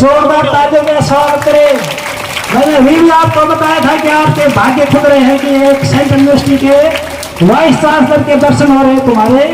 जोरदार तालियों का स्वागत करें। मैंने अभी भी आपको बताया था कि आपके भाग्य खुल रहे हैं कि एक सेंट्रल यूनिवर्सिटी के वाइस चांसलर के दर्शन हो रहे हैं तुम्हारे,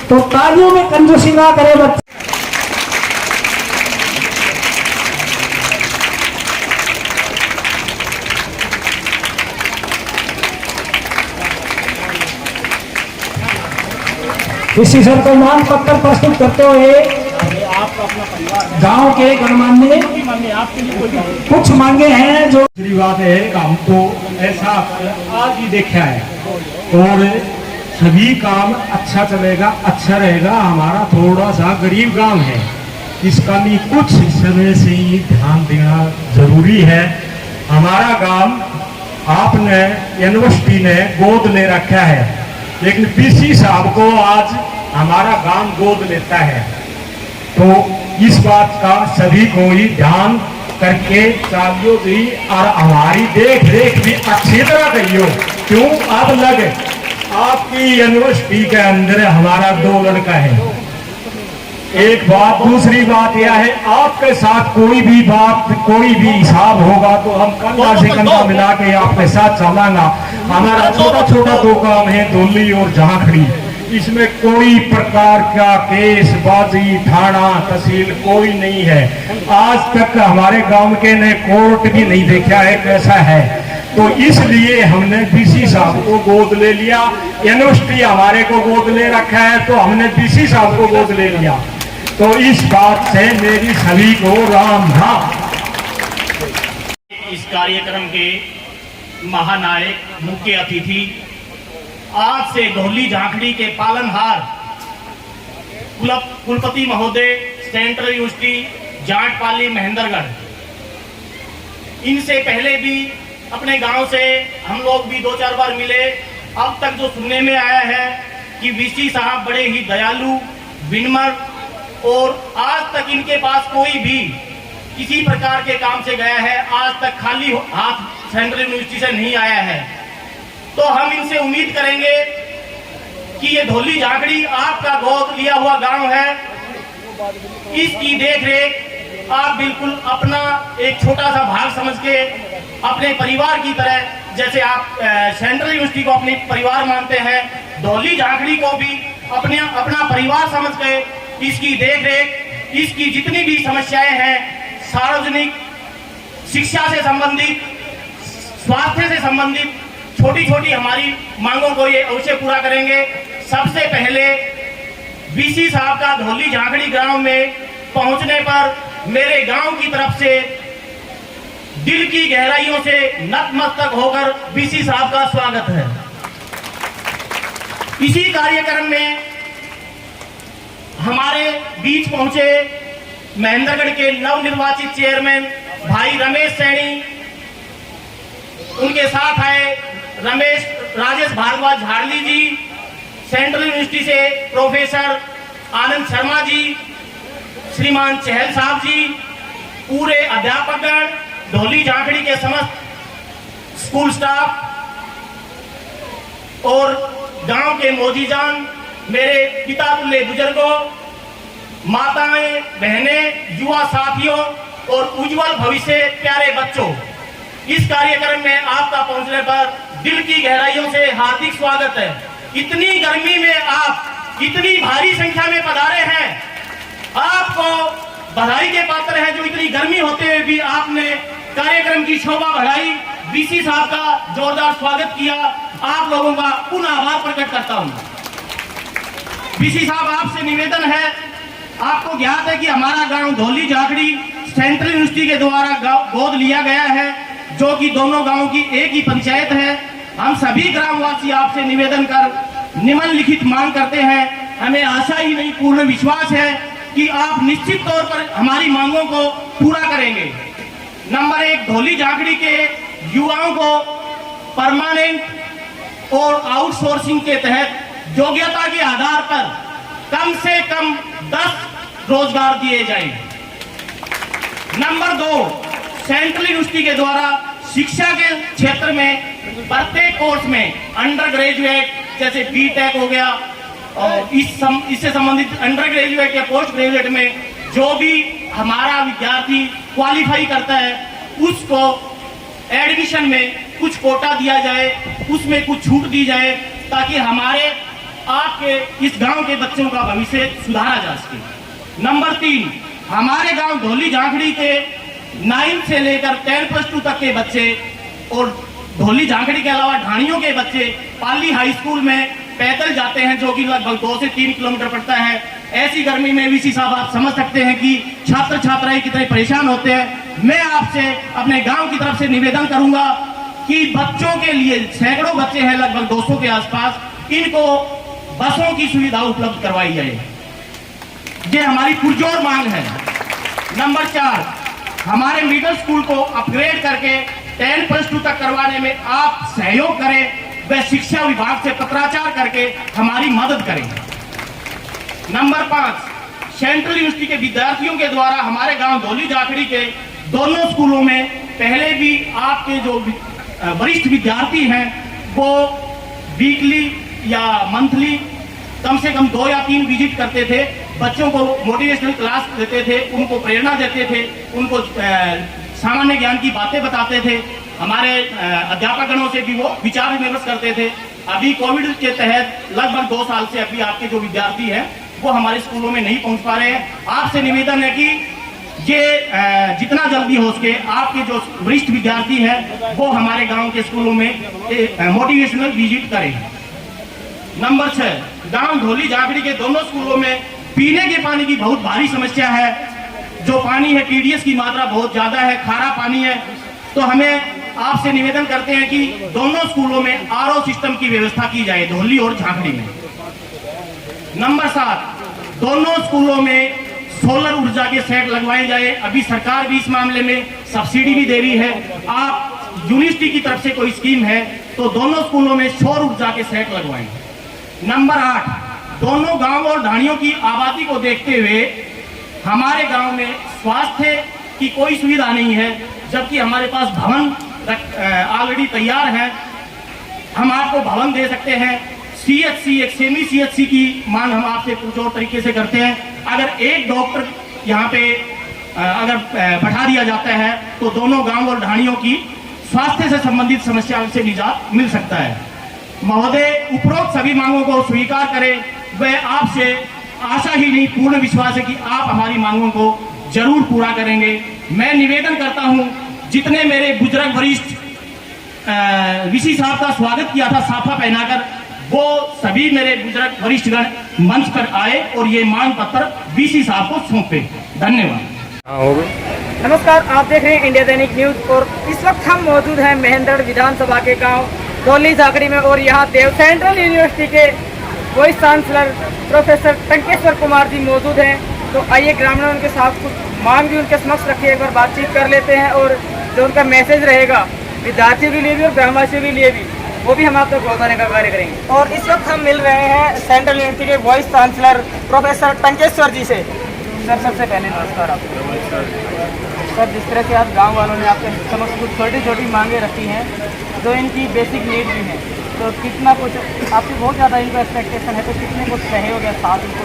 तो तालियों में कंजूसी ना करें बच्चे। इसी सर को मान पत्र प्रस्तुत करते हुए गांव के गणमान्य कुछ मांगे हैं। जो दूसरी बात है कि हमको ऐसा आज ही देखा है और सभी काम अच्छा चलेगा, अच्छा रहेगा। हमारा थोड़ा सा गरीब गांव है, इसका भी कुछ समय से ही ध्यान देना जरूरी है। हमारा गांव आपने यूनिवर्सिटी ने गोद ले रखा है, लेकिन पीसी साहब को आज हमारा गांव गोद लेता है, तो इस बात का सभी को ही ध्यान करके चाहिए भी और हमारी देख रेख भी अच्छी तरह करियो। क्यों अब लगे आपकी यूनिवर्सिटी के अंदर हमारा 2 लड़का है, एक बात। दूसरी बात यह है आपके साथ कोई भी बात कोई भी हिसाब होगा तो हम कंधा से कंधा मिला के आपके साथ चलांगा। हमारा छोटा छोटा 2 काम है, धोली और झांखड़ी। इसमें कोई प्रकार का केस बाजी थाना तहसील कोई नहीं है। आज तक हमारे गांव के ने कोर्ट भी नहीं देखा है कैसा है, तो इसलिए हमने बीसी साहब को गोद ले लिया। यूनिवर्सिटी हमारे को गोद ले रखा है, तो हमने बीसी साहब को गोद ले लिया। तो इस बात से मेरी सभी को राम राम। इस कार्यक्रम के महानायक मुख्य अतिथि आज से धौली झांखड़ी के पालनहार कुलपति महोदय सेंट्रल यूनिवर्सिटी जाटपाली महेंद्रगढ़, इनसे पहले भी अपने गांव से हम लोग भी 2-4 बार मिले। अब तक जो सुनने में आया है कि वीसी साहब बड़े ही दयालु विनम्र, और आज तक इनके पास कोई भी किसी प्रकार के काम से गया है, आज तक खाली हाथ सेंट्रल यूनिवर्सिटी से नहीं आया है। तो हम इनसे उम्मीद करेंगे कि ये धौली झांखड़ी आपका गोद लिया हुआ गांव है, इसकी देखरेख आप बिल्कुल अपना एक छोटा सा भाग समझ के अपने परिवार की तरह, जैसे आप सेंट्रल यूनिवर्सिटी को अपने परिवार मानते हैं, धौली झांखड़ी को भी अपना परिवार समझ के इसकी देखरेख, इसकी जितनी भी समस्याएं हैं, सार्वजनिक शिक्षा से संबंधित, स्वास्थ्य से संबंधित छोटी छोटी हमारी मांगों को ये अवश्य पूरा करेंगे। सबसे पहले बीसी साहब का धौली झांखड़ी गांव में पहुंचने पर मेरे गांव की तरफ से दिल की गहराइयों से नतमस्तक होकर बीसी साहब का स्वागत है। इसी कार्यक्रम में हमारे बीच पहुंचे महेंद्रगढ़ के नवनिर्वाचित चेयरमैन भाई रमेश सैनी, उनके साथ आए राजेश भारद्वाज झाड़ली जी, सेंट्रल यूनिवर्सिटी से प्रोफेसर आनंद शर्मा जी, श्रीमान चहल साहब जी, पूरे अध्यापकगण, धौली झांखड़ी के समस्त स्कूल स्टाफ और गांव के मोजीजान, मेरे पिता तुल्य बुजुर्गों, माताएं, बहनें, युवा साथियों और उज्जवल भविष्य प्यारे बच्चों, इस कार्यक्रम में आपका पहुंचने पर दिल की गहराइयों से हार्दिक स्वागत है। इतनी गर्मी में आप इतनी भारी संख्या में पधारे हैं, आपको बधाई के पात्र हैं। जो इतनी गर्मी होते हुए भी आपने कार्यक्रम की शोभा बढ़ाई, बीसी साहब का जोरदार स्वागत किया, आप लोगों का पुनः आभार प्रकट करता हूं। बीसी साहब, आपसे निवेदन है, आपको ज्ञात है कि हमारा गांव धौली झांखड़ी सेंट्रल यूनिवर्सिटी के द्वारा गोद लिया गया है, जो कि दोनों गांवों की एक ही पंचायत है। हम सभी ग्रामवासी आपसे निवेदन कर निम्नलिखित मांग करते हैं। हमें आशा ही नहीं पूर्ण विश्वास है कि आप निश्चित तौर पर हमारी मांगों को पूरा करेंगे। नंबर 1, धौली झांखड़ी के युवाओं को परमानेंट और आउटसोर्सिंग के तहत योग्यता के आधार पर कम से कम 10 रोजगार दिए जाएं। नंबर 2, सेंट्रल यूनिवर्सिटी के द्वारा शिक्षा के क्षेत्र में प्रत्येक कोर्स में अंडर ग्रेजुएट, जैसे बीटेक हो गया, और इससे संबंधित अंडर ग्रेजुएट या पोस्ट ग्रेजुएट में जो भी हमारा विद्यार्थी क्वालिफाई करता है उसको एडमिशन में कुछ कोटा दिया जाए, उसमें कुछ छूट दी जाए, ताकि हमारे आपके इस गांव के बच्चों का भविष्य सुधारा जा सके। नंबर 3, हमारे गांव धौली झांकड़ी के 9 से लेकर 10+2 तक के बच्चे और धौली झांकड़ी के अलावा ढाणियों के बच्चे पाली हाई स्कूल में पैदल जाते हैं, जो कि लगभग 2 से 3 किलोमीटर पड़ता है। ऐसी गर्मी में वीसी साहब आप समझ सकते हैं कि छात्र छात्राएं कितने परेशान होते हैं। मैं आपसे अपने गांव की तरफ से निवेदन करूंगा कि बच्चों के लिए, सैकड़ों बच्चे हैं लगभग 200 के आसपास, इनको बसों की सुविधा उपलब्ध करवाई जाए। ये हमारी पुरजोर मांग है। नंबर 4, हमारे मिडिल स्कूल को अपग्रेड करके 10+2 तक करवाने में आप सहयोग करें, व शिक्षा विभाग से पत्राचार करके हमारी मदद करें। नंबर 5, सेंट्रल यूनिवर्सिटी के विद्यार्थियों के द्वारा हमारे गांव धौली झांकड़ी के दोनों स्कूलों में पहले भी आपके जो वरिष्ठ विद्यार्थी हैं वो वीकली या मंथली कम से कम 2 या 3 विजिट करते थे, बच्चों को मोटिवेशनल क्लास देते थे, उनको प्रेरणा देते थे, उनको सामान्य ज्ञान की बातें बताते थे। हमारे अध्यापकगणों से भी वो विचार विमर्श करते थे। अभी कोविड के तहत लगभग 2 साल से अभी आपके जो विद्यार्थी हैं वो हमारे स्कूलों में नहीं पहुंच पा रहे हैं। आपसे निवेदन है कि ये जितना जल्दी हो सके आपके जो वरिष्ठ विद्यार्थी हैं वो हमारे गांव के स्कूलों में मोटिवेशनल विजिट करें। नंबर 6, गांव धौली झांकड़ी के दोनों स्कूलों में पीने के पानी की बहुत भारी समस्या है। जो पानी है टीडीएस की मात्रा बहुत ज्यादा है, खारा पानी है। तो हमें आपसे निवेदन करते हैं कि दोनों स्कूलों में आरओ सिस्टम की व्यवस्था की जाए, धौली और झांकड़ी में। नंबर 7, दोनों स्कूलों में सोलर ऊर्जा के सेट लगवाए जाए। अभी सरकार भी इस मामले में सब्सिडी भी दे रही है। आप यूनिवर्सिटी की तरफ से कोई स्कीम है तो दोनों स्कूलों में सौर ऊर्जा के सेट लगवाएं। नंबर 8, दोनों गांव और ढाणियों की आबादी को देखते हुए हमारे गांव में स्वास्थ्य की कोई सुविधा नहीं है, जबकि हमारे पास भवन ऑलरेडी तैयार है। हम आपको भवन दे सकते हैं। सीएचसी, एक सेमी सीएचसी की मांग हम आपसे पुरजोर तरीके से करते हैं। अगर एक डॉक्टर यहाँ पे अगर बढ़ा दिया जाता है तो दोनों गांव और ढाणियों की स्वास्थ्य से संबंधित समस्याओं से निजात मिल सकता है। महोदय, उपरोक्त सभी मांगों को स्वीकार करें। वह आपसे आशा ही नहीं पूर्ण विश्वास है कि आप हमारी मांगों को जरूर पूरा करेंगे। मैं निवेदन करता हूं, जितने मेरे बुजुर्ग वरिष्ठ वीसी साहब का स्वागत किया था साफा पहनाकर, वो सभी मेरे बुजुर्ग वरिष्ठगण मंच पर आए और ये मांग पत्र वीसी साहब को सौंपे। धन्यवाद। नमस्कार, आप देख रहे हैं इंडिया दैनिक न्यूज और इस वक्त हम मौजूद हैं महेंद्रगढ़ विधानसभा के गांव धौली झांकड़ी में और यहाँ देव सेंट्रल यूनिवर्सिटी के vice chancellor professor Tankeshwar Kumar ji मौजूद हैं। तो आइए ग्रामीणों उनके साथ कुछ मांग भी उनके समक्ष रखिए, एक बार बातचीत कर लेते हैं और जो उनका मैसेज रहेगा विद्यार्थियों के लिए भी और ग्रामवासियों के लिए भी वो भी हम आप तक पहुँचाने का कार्य करेंगे। और इस वक्त हम मिल रहे हैं सेंट्रल यूनिवर्सिटी के वाइस चांसलर प्रोफेसर टंकेश्वर जी से। सर, सबसे पहले नमस्कार आपको। सर, जिस तरह से आज गांव वालों ने आपके समक्ष कुछ छोटी छोटी मांगे रखी हैं जो इनकी बेसिक नीड भी हैं, तो कितना कुछ आपकी बहुत ज़्यादा इनको एक्सपेक्टेशन है, तो कितने कुछ सहयोग या साथ इनको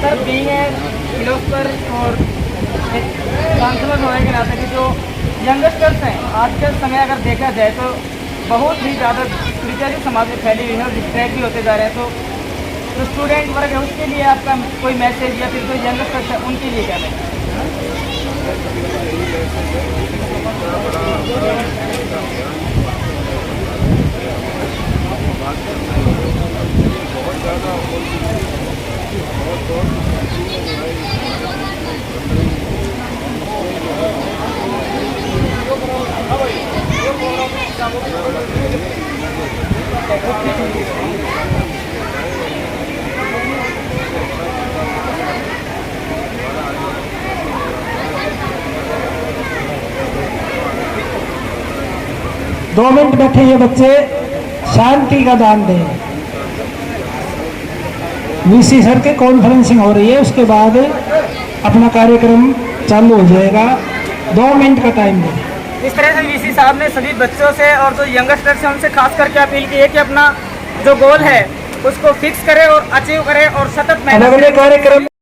सर, बीइंग ए फिलोसफर और एक काउंसलर होने के नाते कि जो यंगस्टर्स हैं, आज के समय अगर देखा जाए तो बहुत ही ज़्यादा कुरीतियाँ समाज में फैली हुई है और डिस्ट्रैक्ट भी होते जा रहे हैं। तो जो स्टूडेंट वर्ग है उसके लिए आपका कोई मैसेज या फिर जो यंगस्टर्स है उनके लिए क्या मैसेज? 2 मिनट बैठे ये बच्चे, शांति का दान दें। वीसी सर के कॉन्फ्रेंसिंग हो रही है, उसके बाद अपना कार्यक्रम चालू हो जाएगा। 2 मिनट का टाइम दें। इस तरह से वीसी साहब ने सभी बच्चों से और जो यंगस्टर्स हैं उनसे खास करके अपील की है कि अपना जो गोल है उसको फिक्स करें और अचीव करें और सतत मेहनत अगले कार्यक्रम